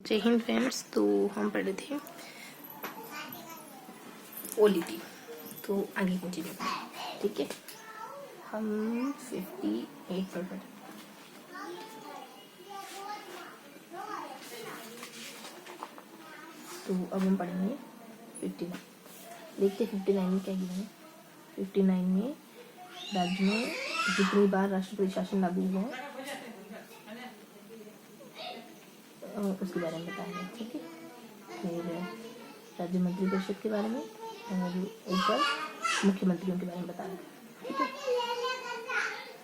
जय हिंद फ्रेंड्स। तो हम पढ़े थे ओलिटी, तो आगे कंटिन्यू करें। ठीक है, हम 58 पर पढ़े। तो अब हम पढ़ेंगे 59। देखते 59 में क्या गिना है। 59 में राज्य में जितनी बार राष्ट्रपति शासन लागू हुआ है उसके बारे में बताएंगे। ठीक है, फिर राज्य मंत्रिपरिषद के बारे में और ऊपर मुख्यमंत्रियों के बारे में बताना। ठीक है,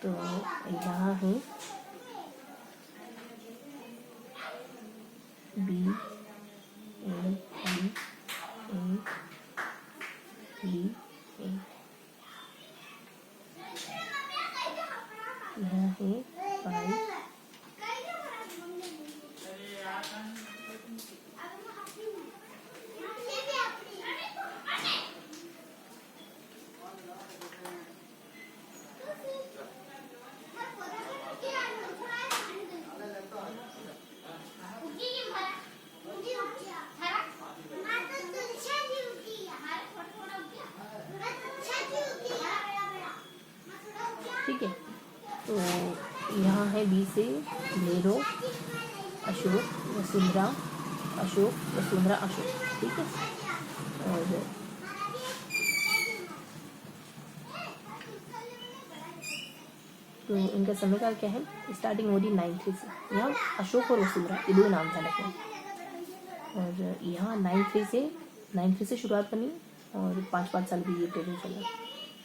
तो यहाँ है बी ए बी ए, यहाँ है 5 ठीक है। तो यहाँ है बी से नेहरू, अशोक, वसुंधरा, अशोक, वसुंधरा, अशोक। ठीक है, और तो इनका समयकाल क्या है। स्टार्टिंग हो रही 9 से। यहाँ अशोक और वसुंधरा ये दो नाम था रखें, और यहाँ 9 से शुरुआत करनी और 5 साल भी ये टेबल चला।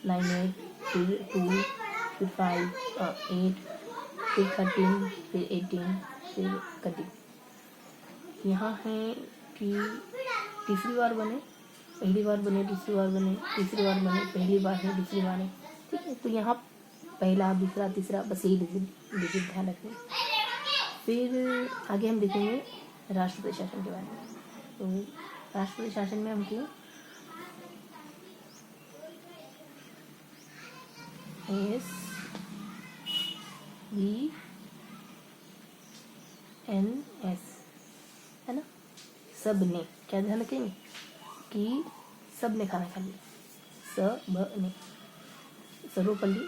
9, 8, फिर 2, फिर 5, 8, फिर 13, फिर 18, फिर 30। यहाँ है कि तीसरी बार बने, पहली बार बने, दूसरी बार बने, तीसरी बार बने, पहली बार है, दूसरी बार है। ठीक है, तो यहाँ पहला, दूसरा, तीसरा, बस यही डिजिट ध्यान रखें। फिर आगे हम देखेंगे राष्ट्रपति शासन के बारे में। तो राष्ट्रपति शासन में हम क्यों SVNS है ना। सब ने क्या ध्यान रखेंगे कि सब ने खाना खा लिया। सब ने, सर्वपल्ली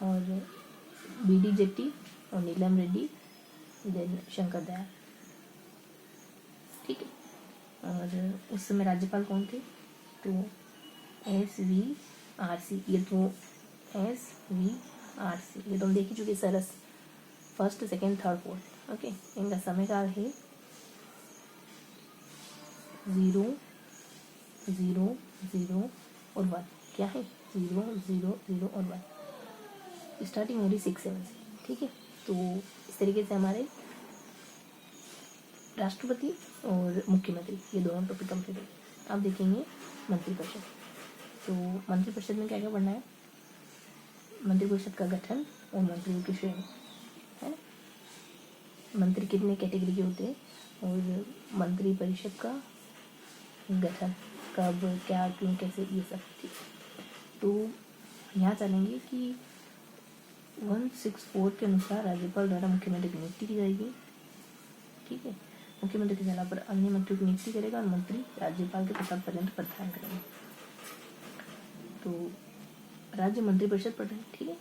और BD जेट्टी और नीलम रेड्डी, देन शंकर दयाल। ठीक है, और उस समय राज्यपाल कौन थे। तो SVRC, ये तो SVRC ये तो हम देख ही चुके। सरस 1st, 2nd, 3rd, 4th। Okay, इनका समयकाल है 0, 0, 0 और 1। क्या है 0, 0, 0 और 1। स्टार्टिंग हो रही 6, 7 से। ठीक है, तो इस तरीके से हमारे राष्ट्रपति और मुख्यमंत्री ये दोनों टॉपिक कंप्लीट है। अब देखेंगे मंत्रिपरिषद। तो मंत्रिपरिषद में क्या क्या पढ़ना है। मंत्रिपरिषद का गठन और मंत्रियों की श्रेणी है ना। मंत्री कितने कैटेगरी के होते हैं और मंत्रिपरिषद का गठन कब, क्या, क्यों, कैसे, ये सब। ठीक, तो यहाँ चलेंगे कि 164 के अनुसार राज्यपाल द्वारा मुख्यमंत्री की नियुक्ति की जाएगी। ठीक है, मुख्यमंत्री की सलाह पर अन्य मंत्रियों की नियुक्ति करेगा और मंत्री राज्यपाल के प्रताप पर्यंत प्रदान करेंगे। तो राज्य मंत्रिपरिषद पढ़ रहे हैं। ठीक है,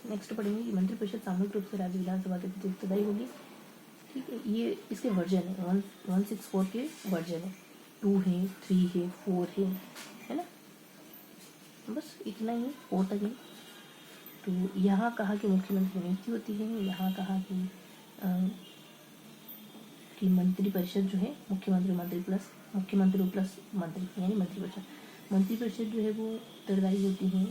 नेक्स्ट पढ़ेंगे कि मंत्रिपरिषद सामूहिक रूप से राज्य विधानसभा के प्रति उत्तरदायी होगी। ठीक है, ये इसके वर्जन है। 164 के वर्जन है। 2 है, 3 है, 4 है ना। बस इतना ही, 4 तक है। तो यहाँ कहा कि मुख्यमंत्री की नियुक्ति होती है। यहाँ कहा कि मंत्रिपरिषद जो है मुख्यमंत्री प्लस मंत्री यानी मंत्रिपरिषद। मंत्रिपरिषद जो है वो उत्तरदायी होती है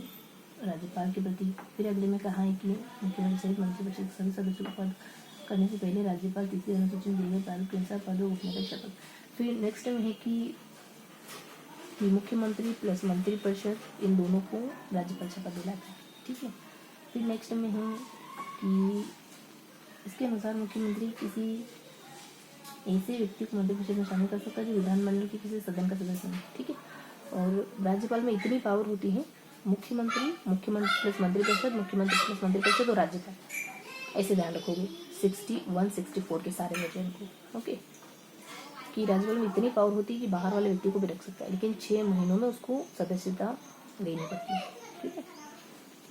राज्यपाल के प्रति। फिर अगले में कहा है कि मुख्यमंत्री सहित मंत्रिपरिषद के सभी सदस्यों को पद करने से पहले राज्यपाल तीसरी अनुसूची में दिए गए प्रारूप के अनुसार पद और उठने का शपथ। फिर नेक्स्ट में है कि मुख्यमंत्री प्लस मंत्रिपरिषद इन दोनों को राज्यपाल शपथ दिलाता है। ठीक है, फिर नेक्स्ट में है कि इसके अनुसार मुख्यमंत्री किसी ऐसे व्यक्ति को मंत्रिपरिषद में शामिल कर सकता है जो विधानमंडल के किसी सदन का सदस्य नहीं। ठीक है, और राज्यपाल में इतनी पावर होती है, मुख्यमंत्री प्लस मंत्रिपरिषद, मुख्यमंत्री प्लस मंत्रिपरिषद और राज्यपाल। ऐसे ध्यान रखोगे 61, 64 के सारे वर्जन को। ओके, कि राज्यपाल में इतनी पावर होती है कि बाहर वाले व्यक्ति को भी रख सकता है, लेकिन 6 महीनों में उसको सदस्यता लेनी पड़ती है। ठीक है,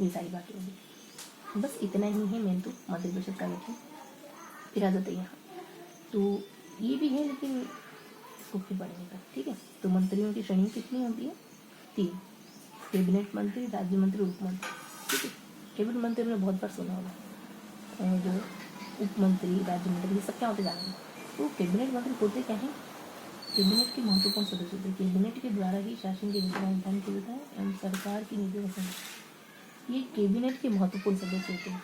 ये सारी बातें होगी। बस इतना ही है मेन तो मंत्रिपरिषद का गठन। फिर आ जाते हैं यहाँ, तो ये भी है लेकिन इसको फिर पढ़ने का। ठीक है, तो मंत्रियों की श्रेणी कितनी होती है? 3, कैबिनेट मंत्री, राज्य मंत्री, उप मंत्री। ठीक है, कैबिनेट मंत्री हमने बहुत बार सुना होगा, और उप मंत्री, राज्य मंत्री, ये सब क्या होते जानेंगे। तो कैबिनेट मंत्री होते क्या है? कैबिनेट के महत्वपूर्ण सदस्य होते हैं। कैबिनेट के द्वारा ही शासन की नीति का निर्धारण किया जाता है एवं सरकार की नीति का संचालन। ये कैबिनेट के महत्वपूर्ण सदस्य होते हैं।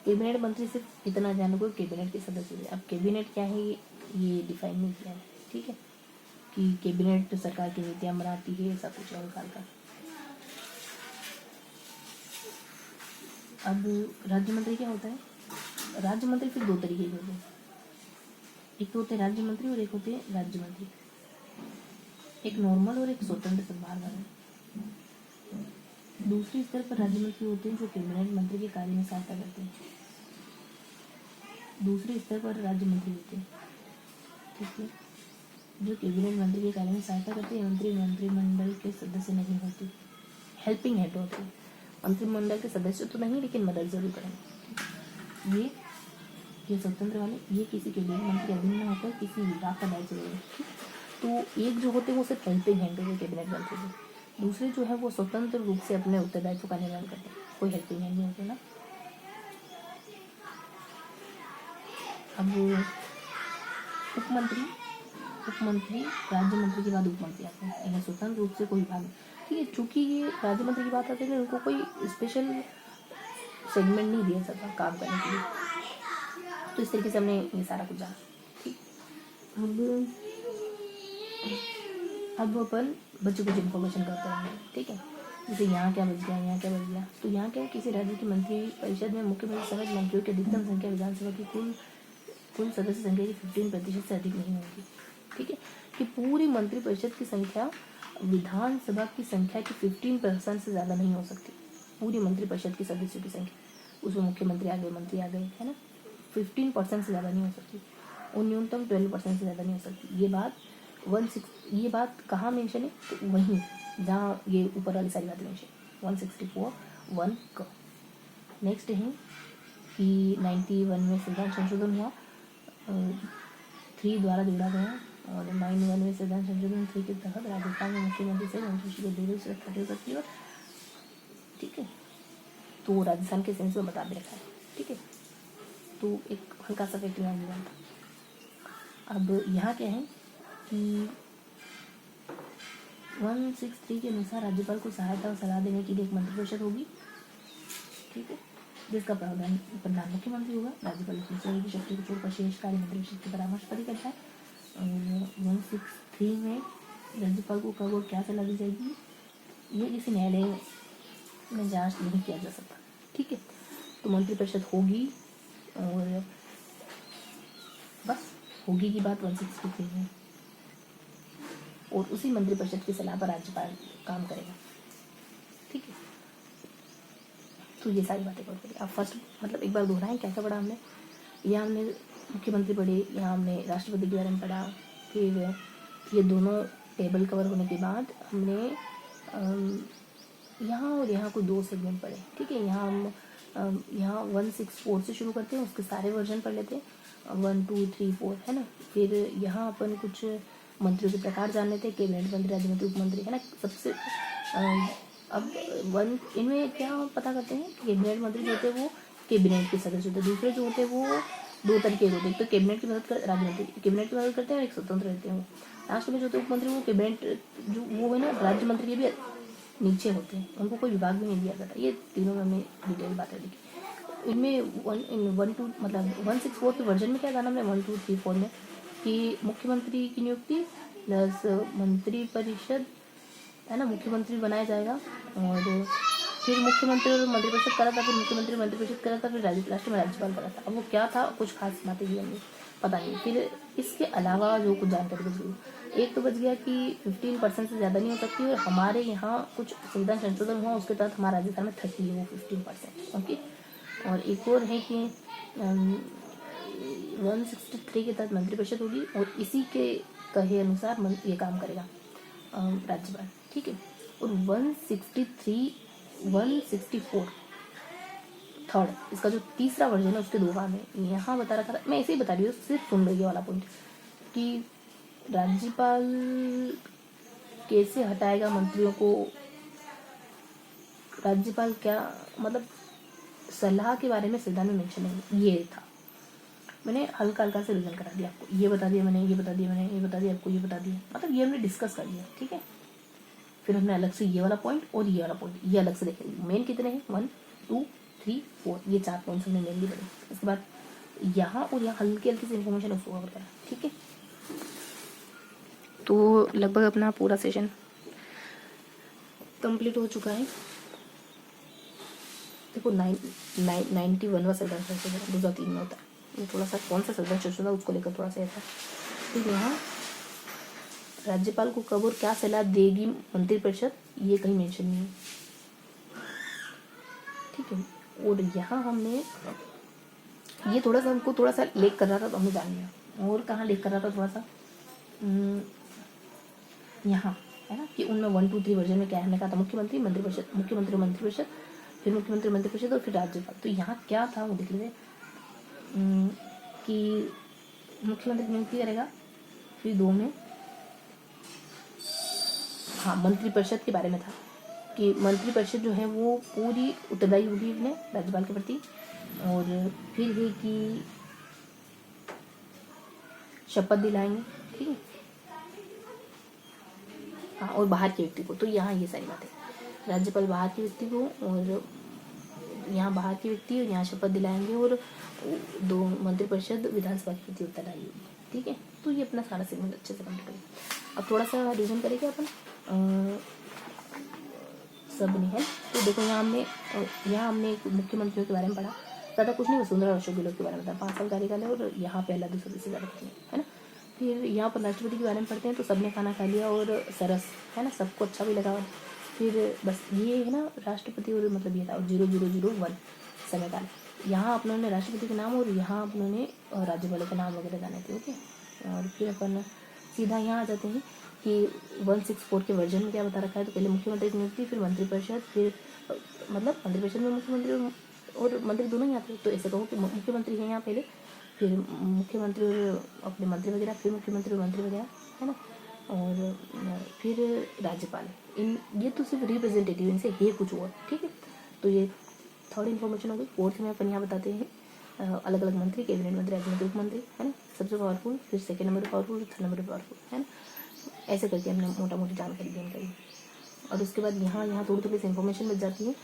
कैबिनेट मंत्री सिर्फ इतना जानो को कैबिनेट के सदस्य होते हैं। अब कैबिनेट क्या है ये डिफाइन नहीं किया है। ठीक है, कि कैबिनेट सरकार की नीतियाँ बनाती है, ऐसा कुछ और काल का। अब राज्य मंत्री क्या होता है? राज्य मंत्री फिर 2 तरीके के होते हैं, एक तो होते हैं राज्य मंत्री और एक होते हैं राज्य मंत्री। एक नॉर्मल और एक स्वतंत्र सदभार वाले। दूसरे स्तर पर राज्य मंत्री होते हैं जो कैबिनेट मंत्री के कार्य में सहायता करते हैं। दूसरे स्तर पर राज्य मंत्री होते हैं, ठीक है, जो कैबिनेट मंत्री के कार्य में सहायता करते हैं। मंत्रिमंडल के सदस्य नहीं होते, हेल्पिंग हेड होते हैं। मंत्रिमंडल के सदस्य तो नहीं, लेकिन मदद जरूर करेंगे। ये स्वतंत्र वाले, ये किसी कैबिनेट मंत्री के अधीन में होकर किसी विभाग का दायित्व लेंगे। तो एक जो होते हैं वो सिर्फ हेल्पिंग हैंड होते कैबिनेट मंत्री के, दूसरे जो है वो स्वतंत्र रूप से अपने उत्तरदायित्व का निर्वहन करते हैं, कोई हेल्पिंग हैंड नहीं होते ना। अब उप मंत्री राज्य मंत्री के बाद उप मंत्री आते हैं, इन्हें स्वतंत्र रूप से कोई विभाग। ठीक है, चूंकि ये राज्य मंत्री की बात आती है, उनको कोई स्पेशल सेगमेंट नहीं दिया जाता काम करने के लिए। तो इस तरीके से हमने ये सारा कुछ जाना। ठीक, अब अपन बच्चों कुछ इन्फॉर्मेशन करते हैं। ठीक है, जैसे यहाँ क्या बच गया, यहाँ क्या बच गया। तो यहाँ क्या है, किसी राज्य की मंत्री परिषद में मुख्यमंत्री समेत मंत्रियों की अधिकतम संख्या विधानसभा की कुल सदस्य संख्या की 15% से अधिक नहीं होगी। ठीक है, कि पूरी मंत्रिपरिषद की संख्या विधानसभा की संख्या की 15% से ज़्यादा नहीं हो सकती। पूरी मंत्रिपरिषद के सदस्यों की संख्या, उसमें मुख्यमंत्री आ गए, मंत्री आ गए, है ना, 15% से ज़्यादा नहीं हो सकती, और न्यूनतम 12% से ज़्यादा नहीं हो सकती। ये बात कहाँ मेंशन है? तो वहीं जहाँ ये ऊपर वाली सारी बातें मेंशन 164(1) का। नेक्स्ट है कि 91 में संविधान संशोधन हुआ, 3 द्वारा जोड़ा गया, और 91 में संविधान संशोधन 3 के तहत राजस्थान में मुख्यमंत्री से मंत्री को दूरी से हटा सकती है। ठीक है, तो राजस्थान के सेंस में बता भी रखा है। ठीक है, तो एक हल्का सा फैक्ट्री आ गया था। अब यहाँ क्या है कि 163 के अनुसार राज्यपाल को सहायता और सलाह देने के लिए एक मंत्रिपरिषद होगी। ठीक है, जिसका प्रधान मुख्यमंत्री होगा। राज्यपाल अपनी स्वयं की शक्ति को छोड़कर शेष कार्य मंत्रिपरिषद के परामर्श पर ही करता है। और 163 में राज्यपाल को कब और क्या सलाह दी जाएगी, ये किसी न्यायालय में जांच नहीं किया जा सकता। ठीक है, तो मंत्रिपरिषद होगी, और बस होगी की बात 163 में, और उसी मंत्रिपरिषद की सलाह पर राज्यपाल काम करेगा। ठीक है, तो ये सारी बातें कवर करें। अब फर्स्ट मतलब एक बार दोहराएं क्या क्या पढ़ा हमने। यहाँ हमने मुख्यमंत्री पढ़े, यहाँ हमने राष्ट्रपति के बारे में पढ़ा, फिर ये दोनों टेबल कवर होने के बाद हमने यहाँ और यहाँ को 2 सेगमेंट पढ़े। ठीक है, यहाँ हम यहाँ 164 से शुरू करते हैं, उसके सारे वर्जन पढ़ लेते हैं, 1 2 3 4, है ना। फिर यहाँ अपन कुछ मंत्रियों के प्रकार जान लेते हैं, कैबिनेट मंत्री, राज्य मंत्री, उप मंत्री, है ना। सबसे अब इनमें क्या पता करते हैं कि कैबिनेट मंत्री जो होते हैं वो कैबिनेट के सदस्य होते हैं। दूसरे जो होते हैं वो 2 तरीके के होते हैं, एक तो कैबिनेट की मदद कर राज्य मंत्री कैबिनेट की मदद करते हैं, और एक स्वतंत्र रहते हैं। लास्ट में जो होते हैं उप मंत्री, वो कैबिनेट जो वो है ना, राज्य मंत्री के भी नीचे होते हैं, उनको कोई विभाग भी नहीं दिया जाता। ये तीनों में हमने डिटेल बातें लिखी। इनमें 1 2 मतलब 164 के वर्जन में क्या जाना हमने 1 2 3 4 में, कि मुख्यमंत्री की नियुक्ति प्लस मंत्रिपरिषद, है ना, मुख्यमंत्री बनाया जाएगा, और फिर मुख्यमंत्री और मंत्रिपरिषद करा था, फिर मुख्यमंत्री मंत्रिपरिषद करा था, फिर लास्ट में राज्यपाल करा था। अब वो क्या था, कुछ खास बातें भी हमें पता नहीं। फिर इसके अलावा जो कुछ जानकारी बच गई, एक तो बच गया कि 15% से ज़्यादा नहीं हो सकती, और हमारे यहाँ कुछ संविधान संशोधन हुआ उसके तहत हमारा राजस्थान में 30 है वो 15%। ओके, और एक और है कि 163 के तहत मंत्रिपरिषद होगी और इसी के कहे अनुसार ये काम करेगा राज्यपाल, ठीक है। और 164 थर्ड, इसका जो तीसरा वर्जन है उसके 2 काम है। यहाँ बता रखा था, मैं ऐसे ही बता रही हूँ, सिर्फ सुन लो ये वाला पॉइंट कि राज्यपाल कैसे हटाएगा मंत्रियों को, राज्यपाल क्या मतलब सलाह के बारे में संविधान में मेंशन नहीं, ये था। मैंने हल्का हल्का से रिवीजन करा दिया आपको, ये बता दिया मैंने, ये बता दिया मैंने, ये बता दिया आपको, ये बता दिया, मतलब ये हमने डिस्कस कर लिया, ठीक है। फिर हमने अलग से ये वाला पॉइंट और ये वाला पॉइंट ये अलग से देखेंगे। मेन कितने हैं, 1 2 3 4, ये 4 पॉइंट्स हमने मेनली पढ़े। इसके बाद यहाँ और यहाँ हल्की हल्की सी इन्फॉर्मेशन उसको कवर करा, ठीक है। तो लगभग अपना पूरा सेशन कंप्लीट हो चुका है। देखो 91वां संविधान संशोधन 2003 में होता है, ये थोड़ा सा कौन सा संविधान संशोधन उसको लेकर थोड़ा सा ऐसा। तो यहाँ राज्यपाल को कब और क्या सलाह देगी मंत्रिपरिषद, ये कहीं मेंशन नहीं है, ठीक है। और यहाँ हमने ये थोड़ा सा हमको थोड़ा सा लेक कर रहा था तो हमने जान लिया। और कहाँ लेक कर रहा था थोड़ा सा, यहाँ है ना कि उनमें 1 2 3 वर्जन में क्या हमने कहा था, मुख्यमंत्री मंत्रिपरिषद, मुख्यमंत्री मंत्रिपरिषद, फिर मुख्यमंत्री मंत्रिपरिषद और फिर राज्यपाल। तो यहाँ क्या था वो देख लीजिए कि मुख्यमंत्री नियुक्ति करेगा, फिर 2 में हाँ मंत्रिपरिषद के बारे में था कि मंत्रिपरिषद जो है वो पूरी उत्तरदायी होगी अपने राज्यपाल के प्रति। और फिर है कि शपथ दिलाएंगे, ठीक है। हाँ, और बाहर के व्यक्ति को, तो यहाँ ये सारी बातें, राज्यपाल बाहर के व्यक्ति को, और यहाँ बाहर के व्यक्ति और यहाँ शपथ दिलाएंगे, और 2 मंत्रिपरिषद विधानसभा के प्रति उत्तरदायी होगी, ठीक है। तो ये अपना सारा सेगमेंट अच्छे से कंप्लीट करेंगे। अब थोड़ा सा रिवीजन करेंगे अपन सब नहीं है। तो देखो यहाँ हमने मुख्यमंत्रियों के बारे में पढ़ा, ज़्यादा कुछ नहीं, वसुंधरा अशोक गहलोत के बारे में था, 5 साल कार्यकाल है और यहाँ पहला दूसरा से ज़्यादा कुछ नहीं है ना। फिर यहाँ पर राष्ट्रपति के बारे में पढ़ते हैं, तो सबने खाना खा लिया और सरस है ना, सबको अच्छा भी लगा। फिर बस ये है ना राष्ट्रपति, और मतलब ये था 0001 समयकाल। यहाँ अपनों ने राष्ट्रपति के नाम और यहाँ अपनों ने राज्यपालों के नाम वगैरह जाने थे, ओके। और फिर अपन सीधा यहाँ आ जाते हैं कि 164 के वर्जन में क्या बता रखा है। तो पहले मुख्यमंत्री की नियुक्ति, फिर मंत्रिपरिषद, फिर मतलब मंत्रिपरिषद में मुख्यमंत्री और मंत्री दोनों ही आते हैं। तो ऐसे कहो कि मुख्यमंत्री है यहाँ पहले, फिर मुख्यमंत्री और अपने मंत्री वगैरह, फिर मुख्यमंत्री और मंत्री वगैरह है ना, और फिर राज्यपाल। इन ये तो सिर्फ रिप्रेजेंटेटिव, इनसे है कुछ और, ठीक है। तो ये थर्ड इन्फॉर्मेशन हो गई। फोर्थ में अपन यहाँ बताते हैं अलग अलग मंत्री, कैबिनेट मंत्री, राज्य मुख्यमंत्री है ना, सबसे पावरफुल, फिर second number powerful, third number powerful है ना। ऐसे करके हमने मोटा मोटी जानकारी गेन करी। और उसके बाद यहाँ थोड़ी थोड़ी सी इन्फॉर्मेशन बच जाती है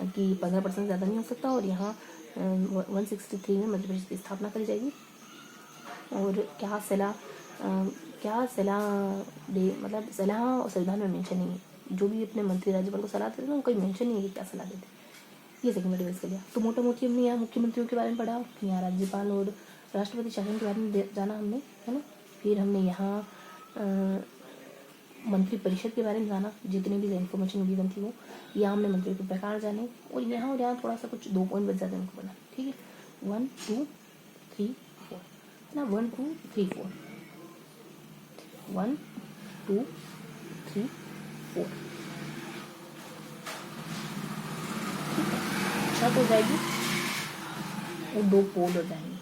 कि 15% ज़्यादा नहीं हो सकता, और यहाँ 163 में मंत्रिपरिषद की स्थापना करी जाएगी। और क्या सलाह दे, मतलब सलाह संविधान में मेंशन नहीं है, जो भी अपने मंत्री राज्यपाल को सलाह देते हैं कोई मेंशन नहीं है कि क्या सलाह देते, ये सेकंड डिवाइस कर लिया। तो मोटा मोटी हमने यहाँ मुख्यमंत्रियों के बारे में पढ़ा, यहाँ राज्यपाल और राष्ट्रपति शासन के बारे में जाना हमने, है ना। फिर हमने यहाँ मंत्रिपरिषद के बारे में जाना, जितनी भी इन्फॉर्मेशन गिवन थी वो। यहाँ हमने मंत्रियों के प्रकार जाने, और यहाँ थोड़ा सा कुछ 2 पॉइंट बच जाते हैं उनको बना, ठीक है। 1 2 3 4 है ना, 1 2 3 4 1 2 3 4, ठीक है। छत हो जाएगी और 2 पोल हो जाएंगे,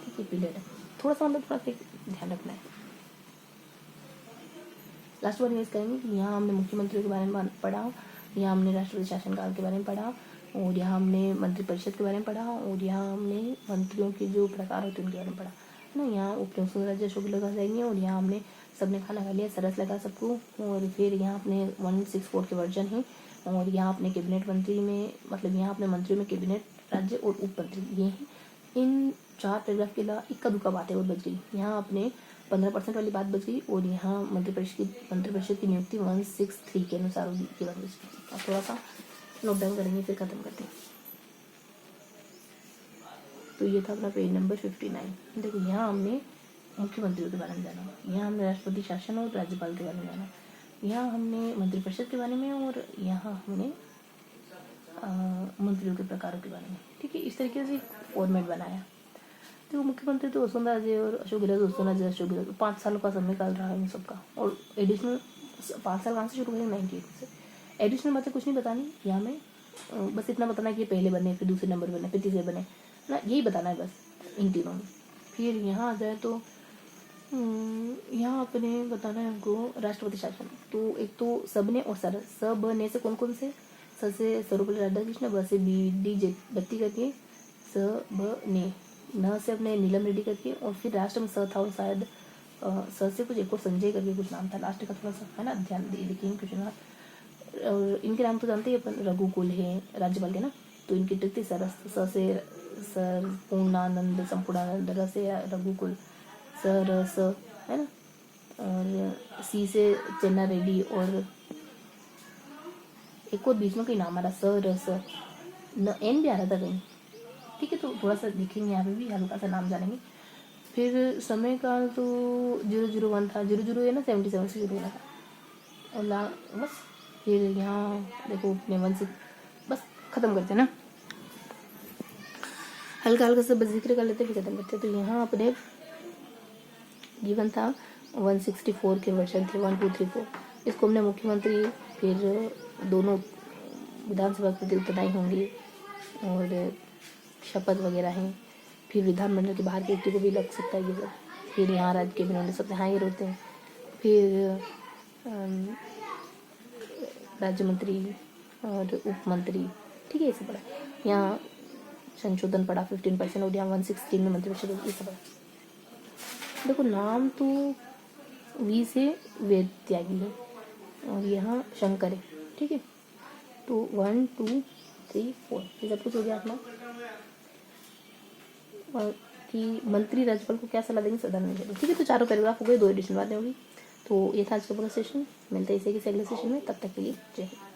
ठीक है, पिलर। थोड़ा सा मतलब थोड़ा सा ध्यान रखना है। लास्ट बार रिवाइज करेंगे कि यहाँ हमने मुख्यमंत्रियों के बारे में पढ़ा, यहाँ हमने राष्ट्रपति शासनकाल के बारे में पढ़ा, और यहाँ हमने मंत्रिपरिषद के बारे में पढ़ा, और यहाँ हमने मंत्रियों के जो प्रकार होते हैं उनके बारे में पढ़ा, है ना। यहाँ उपयुक्त राज्य अशोक लगा जाएंगे, और यहाँ हमने सबने खाना खा लिया, सरस लगा सबको। और फिर यहाँ अपने 164 के वर्जन है, और यहाँ अपने कैबिनेट मंत्री में, मतलब यहाँ अपने मंत्रियों में कैबिनेट, राज्य और उप मंत्री ये हैं। इन 4 पैराग्राफ के अलावा इक्का दुक्का बातें और बच गई। यहाँ अपने 15% वाली बात बच गई, और यहाँ मंत्रिपरिषद की नियुक्ति 163 के अनुसार होगी, ये बात बच गई। अब थोड़ा सा नोट डाउन करेंगे, फिर खत्म करते हैं। तो ये था अपना पेज नंबर 59। देखो यहाँ हमने मुख्यमंत्रियों के बारे में जाना, यहाँ हमने राष्ट्रपति शासन और राज्यपाल के बारे में जाना, यहाँ हमने मंत्रिपरिषद के बारे में, और यहाँ हमने मंत्रियों के प्रकारों के बारे में, ठीक है। इस तरीके से फॉर्मेट बनाया। तो मुख्यमंत्री तो वसुंधरा राजे और अशोक गहलोत, वसुंधरा राजे अशोक गहलोत 5 सालों का समयकाल रहा है इन सबका। और एडिशनल 5 साल कहाँ से शुरू करेंगे, 98 से। एडिशनल मतलब कुछ नहीं बतानी यहाँ में, बस इतना बताना कि ये पहले बने, फिर दूसरे नंबर बने, फिर तीसरे बने ना, यही बताना है बस इन तीनों में। फिर यहाँ आ जाए तो यहाँ अपने बताना है हमको राष्ट्रपति शासन। तो एक तो सबने और सर, सबने से कौन कौन से, स से सर्वपल्ली राधाकृष्ण, ब से बी डी जे बत्ती करके, स ब ने, न से अपने नीलम रेड्डी करके, और फिर राष्ट्र में स था और शायद स से कुछ एक और संजय करके कुछ नाम था, लास्ट का थोड़ा सा है ना, ध्यान देखिए क्वेश्चन। और इनके नाम तो जानते ही अपन, रघुकुल है राज्यपाल के ना, तो इनकी ट्रिक थी सरस, स से सर पूर्णानंद संपूर्णानंद, र से रघुकुल, सर स है ना, और सी से चन्ना रेड्डी, और एक और बीच में कोई नाम आ रहा, स र स न, एन भी आ रहा था कहीं, ठीक है। तो थोड़ा सा देखेंगे यहाँ पे भी, हल्का सा नाम जानेंगे। फिर समय काल तो 001 था, 0 है ना 77 से शुरू होना था, और बस। फिर यहाँ देखो अपने 1 से बस ख़त्म करते हैं ना, हल्का हल्का से बस जिक्र कर लेते फिर ख़त्म करते। तो यहाँ अपने जीवन था 164 के वर्षन थे, 1 2 3 4। इसको हमने मुख्यमंत्री, फिर दोनों विधानसभा के उत्तरदायी होंगे, और शपथ वगैरह हैं। फिर विधानमंडल के बाहर के व्यक्ति को भी लग सकता है ये सब। फिर यहाँ राज्य के भी सकते हैं, हायर होते हैं। फिर राज्य मंत्री और उप मंत्री, ठीक है, ये सब पढ़ा। यहाँ संशोधन पड़ा 15% और यहाँ 116 में मंत्रिपरिषद, ये सब पढ़ा। देखो नाम तो वी से वेद त्यागी है, और यहाँ शंकर है, ठीक है। तो 1 2 3 4 ये सब कुछ हो गया अपना। और कि मंत्री राज्यपाल को क्या सलाह देंगे, सदन में, ठीक है। तो 4 पैराग्राफ हो गए, 2 एडिशन बातें होगी। तो ये था आज का पूरा सेशन, मिलते हैं इसे किसी अगले सेशन में, तब तक के लिए जय हिंद।